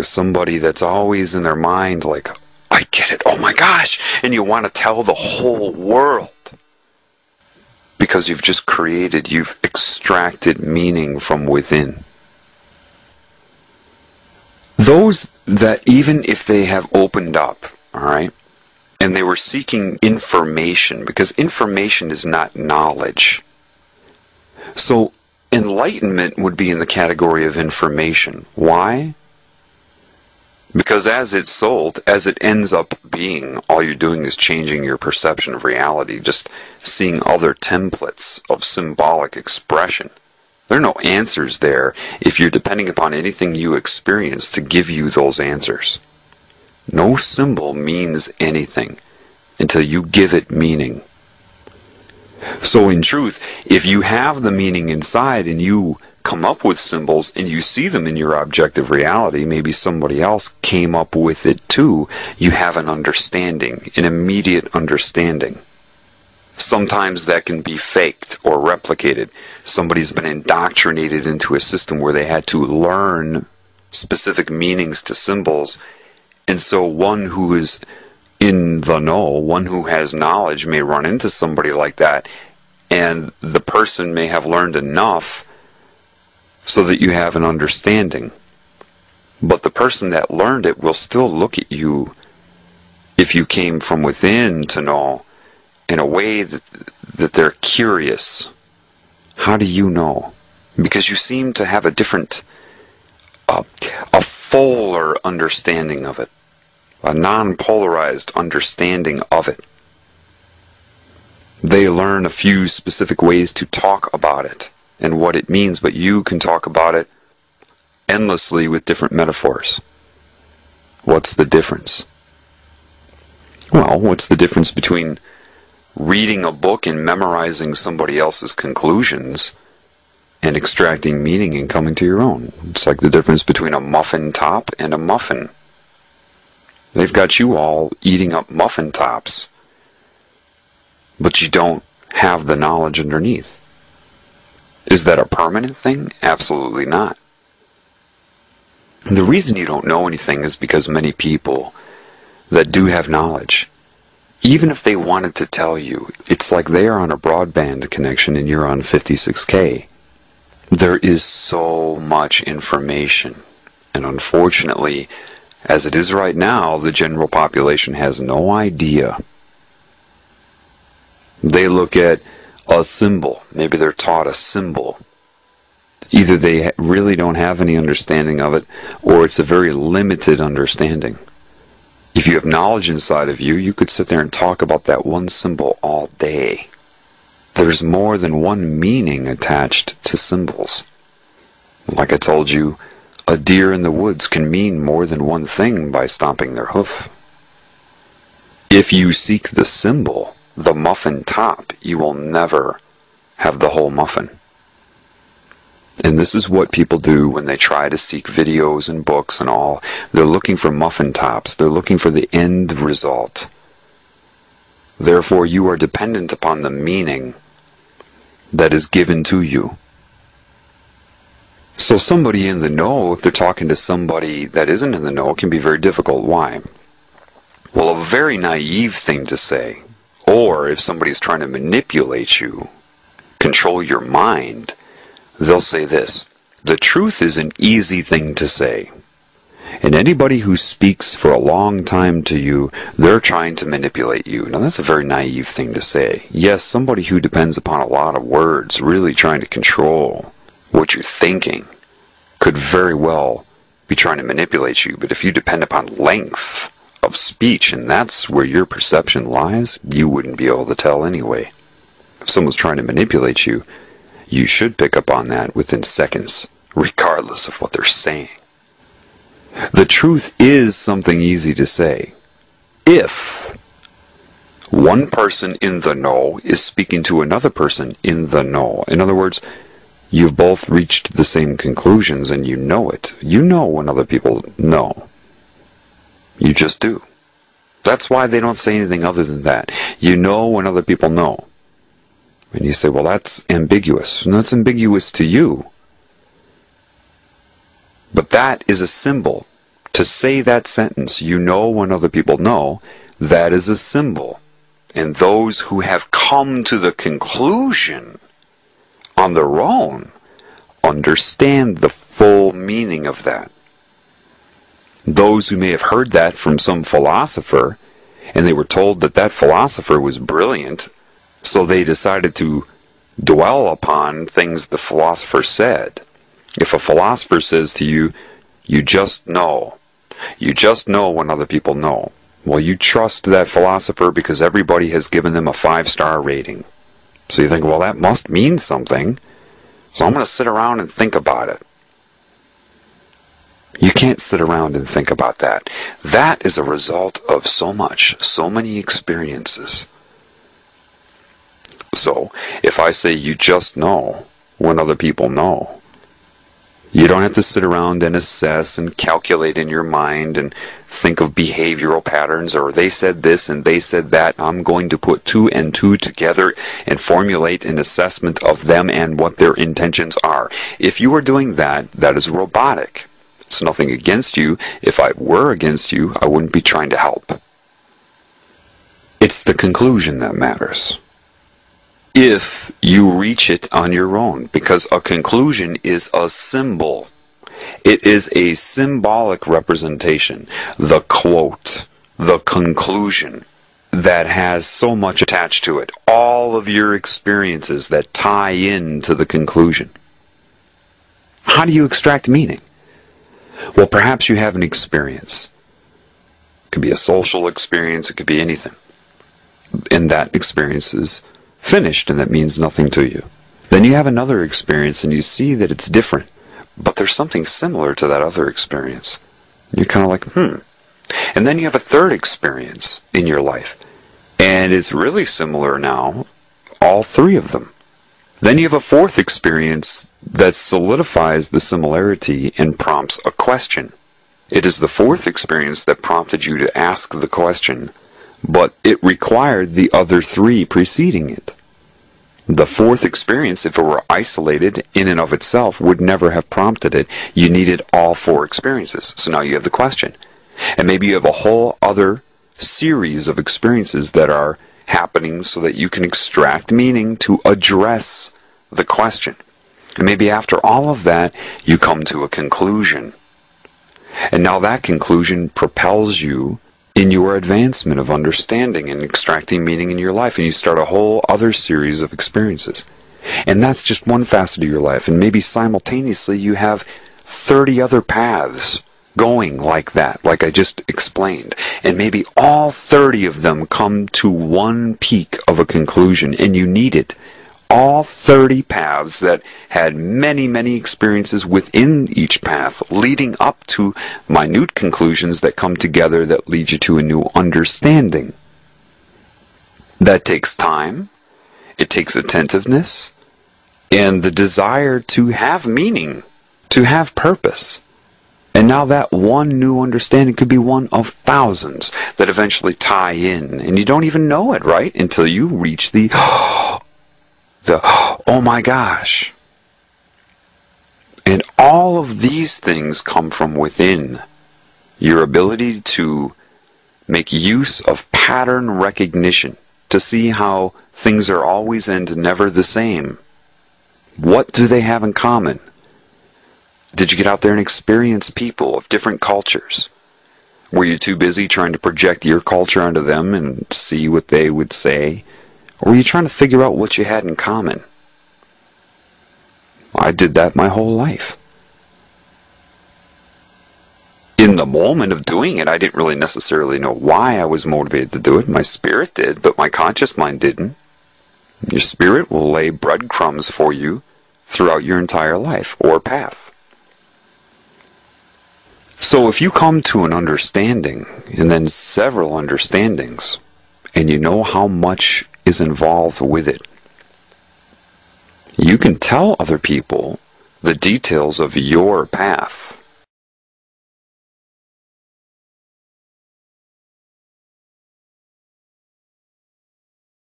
somebody that's always in their mind like, I get it, oh my gosh, and you want to tell the whole world. Because you've just created, you've extracted meaning from within. Those that even if they have opened up, all right, and they were seeking information, because information is not knowledge. So enlightenment would be in the category of information. Why? Because as it's sold, as it ends up being, all you're doing is changing your perception of reality, just seeing other templates of symbolic expression. There are no answers there if you're depending upon anything you experience to give you those answers. No symbol means anything until you give it meaning. So in truth, if you have the meaning inside and you come up with symbols and you see them in your objective reality, maybe somebody else came up with it too, you have an understanding, an immediate understanding. Sometimes that can be faked or replicated. Somebody's been indoctrinated into a system where they had to learn specific meanings to symbols, and so one who is in the know, one who has knowledge may run into somebody like that, and the person may have learned enough so that you have an understanding. But the person that learned it will still look at you, if you came from within to know, in a way that they're curious. How do you know? Because you seem to have a different, a fuller understanding of it, a non-polarized understanding of it. They learn a few specific ways to talk about it and what it means, but you can talk about it endlessly with different metaphors. What's the difference? Well, what's the difference between reading a book and memorizing somebody else's conclusions and extracting meaning and coming to your own? It's like the difference between a muffin top and a muffin. They've got you all eating up muffin tops, but you don't have the knowledge underneath. Is that a permanent thing? Absolutely not. The reason you don't know anything is because many people that do have knowledge, even if they wanted to tell you, it's like they are on a broadband connection and you're on 56K. There is so much information, and unfortunately, as it is right now, the general population has no idea. They look at a symbol. Maybe they're taught a symbol. Either they really don't have any understanding of it, or it's a very limited understanding. If you have knowledge inside of you, you could sit there and talk about that one symbol all day. There's more than one meaning attached to symbols. Like I told you, a deer in the woods can mean more than one thing by stomping their hoof. If you seek the symbol, the muffin top, you will never have the whole muffin. And this is what people do when they try to seek videos and books and all. They're looking for muffin tops. They're looking for the end result. Therefore, you are dependent upon the meaning that is given to you. So somebody in the know, if they're talking to somebody that isn't in the know, it can be very difficult. Why? Well, a very naive thing to say, or if somebody's trying to manipulate you, control your mind, they'll say this: the truth is an easy thing to say. And anybody who speaks for a long time to you, they're trying to manipulate you. Now that's a very naive thing to say. Yes, somebody who depends upon a lot of words, really trying to control what you're thinking, could very well be trying to manipulate you. But if you depend upon length of speech, and that's where your perception lies, you wouldn't be able to tell anyway. If someone's trying to manipulate you, you should pick up on that within seconds, regardless of what they're saying. The truth is something easy to say. If one person in the know is speaking to another person in the know, in other words, you've both reached the same conclusions and you know it. You know when other people know. You just do. That's why they don't say anything other than that. You know when other people know. And you say, well, that's ambiguous. And that's ambiguous to you. But that is a symbol. To say that sentence, you know when other people know, that is a symbol. And those who have come to the conclusion on their own understand the full meaning of that. Those who may have heard that from some philosopher, and they were told that that philosopher was brilliant, so they decided to dwell upon things the philosopher said. If a philosopher says to you, you just know when other people know, well, you trust that philosopher because everybody has given them a 5-star rating. So you think, well, that must mean something, so I'm going to sit around and think about it. You can't sit around and think about that. That is a result of so many experiences. So, if I say you just know when other people know, you don't have to sit around and assess and calculate in your mind and think of behavioral patterns, or they said this and they said that. I'm going to put 2 and 2 together and formulate an assessment of them and what their intentions are. If you are doing that, that is robotic. It's nothing against you. If I were against you, I wouldn't be trying to help. It's the conclusion that matters. If you reach it on your own, because a conclusion is a symbol. It is a symbolic representation. The quote, the conclusion, that has so much attached to it. All of your experiences that tie into the conclusion. How do you extract meaning? Well, perhaps you have an experience. It could be a social experience, it could be anything. And that experience is finished, and that means nothing to you. Then you have another experience, and you see that it's different, but there's something similar to that other experience. You're kind of like, And then you have a third experience in your life, and it's really similar now, all 3 of them. Then you have a fourth experience that solidifies the similarity and prompts a question. It is the fourth experience that prompted you to ask the question, but it required the other 3 preceding it. The fourth experience, if it were isolated in and of itself, would never have prompted it. You needed all 4 experiences. So now you have the question. And maybe you have a whole other series of experiences that are happening so that you can extract meaning to address the question. And maybe after all of that, you come to a conclusion. And now that conclusion propels you in your advancement of understanding and extracting meaning in your life, and you start a whole other series of experiences. And that's just one facet of your life, and maybe simultaneously you have 30 other paths going like that, like I just explained, and maybe all 30 of them come to one peak of a conclusion, and you need it. All 30 paths that had many, many experiences within each path, leading up to minute conclusions that come together that lead you to a new understanding. That takes time, it takes attentiveness, and the desire to have meaning, to have purpose. And now that one new understanding could be one of thousands that eventually tie in, and you don't even know it, right? Until you reach the oh my gosh. And all of these things come from within. Your ability to make use of pattern recognition, to see how things are always and never the same. What do they have in common? Did you get out there and experience people of different cultures? Were you too busy trying to project your culture onto them and see what they would say? Or were you trying to figure out what you had in common? I did that my whole life. In the moment of doing it, I didn't really necessarily know why I was motivated to do it. My spirit did, but my conscious mind didn't. Your spirit will lay breadcrumbs for you throughout your entire life or path. So if you come to an understanding, and then several understandings, and you know how much is involved with it, you can tell other people the details of your path.